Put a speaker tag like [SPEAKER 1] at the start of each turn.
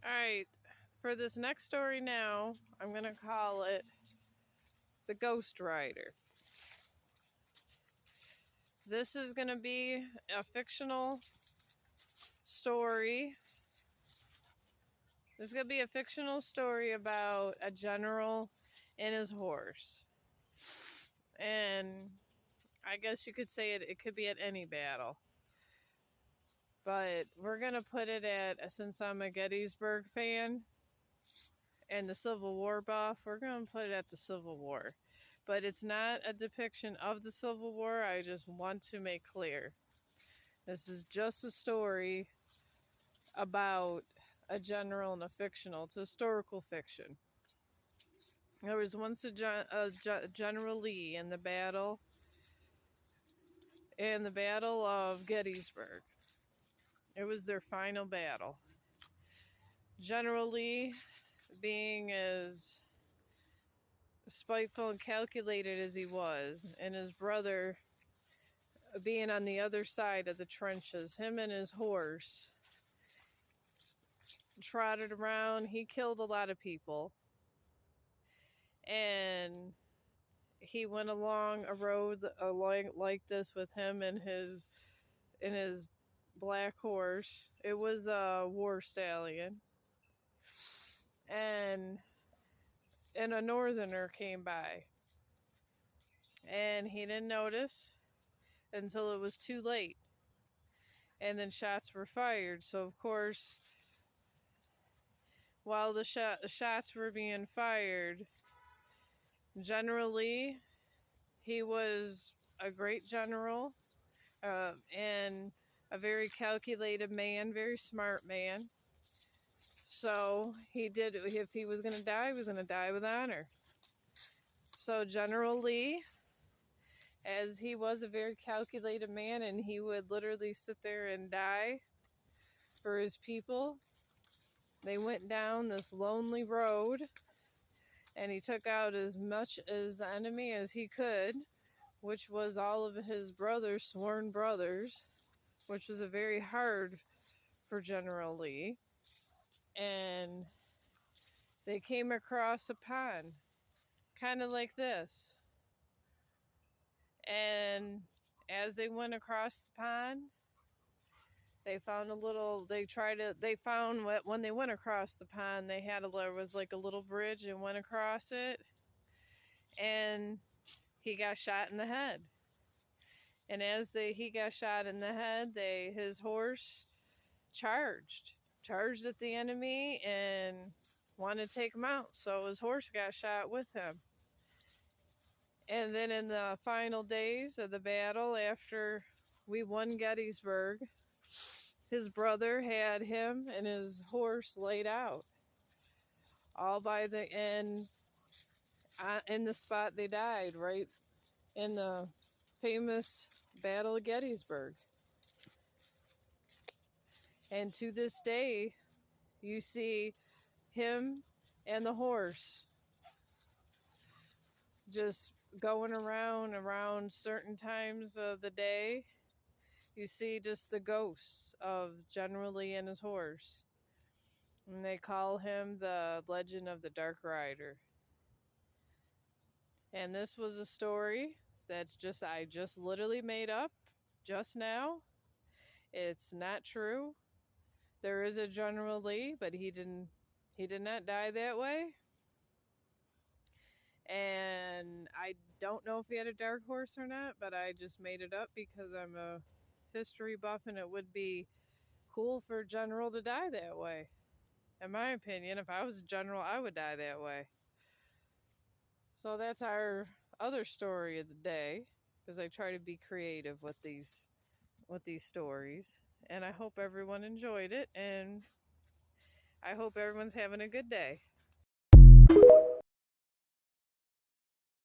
[SPEAKER 1] Alright, for this next story now, I'm going to call it The Ghost Rider. This is going to be a fictional story. This is going to be a fictional story about a general and his horse. And I guess you could say it could be at any battle. But we're going to put it at, since I'm a Gettysburg fan and the Civil War buff, we're going to put it at the Civil War. But it's not a depiction of the Civil War. I just want to make clear. This is just a story about a general and a fictional. It's historical fiction. There was once a General Lee in the battle of Gettysburg. It was their final battle. General Lee, being as spiteful and calculated as he was, and his brother being on the other side of the trenches, him and his horse trotted around. He killed a lot of people, and he went along a road like this with him and his black horse. It was a war stallion, and a northerner came by, and he didn't notice until it was too late, and then shots were fired. So of course, while the shots were being fired, General Lee, he was a great general, and a very calculated man, very smart man. So he did, if he was going to die, he was going to die with honor. So General Lee, as he was a very calculated man, and he would literally sit there and die for his people, they went down this lonely road, and he took out as much as the enemy as he could, which was all of his brothers, sworn brothers, which was a very hard for General Lee. And they came across a pond, kind of like this. And as they went across the pond, they found when they went across the pond, there was like a little bridge and went across it. And he got shot in the head. And as he got shot in the head, his horse charged at the enemy and wanted to take him out. So his horse got shot with him. And then in the final days of the battle, after we won Gettysburg, his brother had him and his horse laid out, all by the end, in the spot they died, right in the famous Battle of Gettysburg. And to this day, you see him and the horse just going around certain times of the day. You see just the ghosts of General Lee and his horse. And they call him the Legend of the Dark Rider. And this was a story that I just literally made up just now. It's not true. There is a General Lee, but he did not die that way. And I don't know if he had a dark horse or not, but I just made it up because I'm a history buff, and it would be cool for a general to die that way. In my opinion, if I was a general, I would die that way. So that's our other story of the day, because I try to be creative with these stories. And I hope everyone enjoyed it, and I hope everyone's having a good day.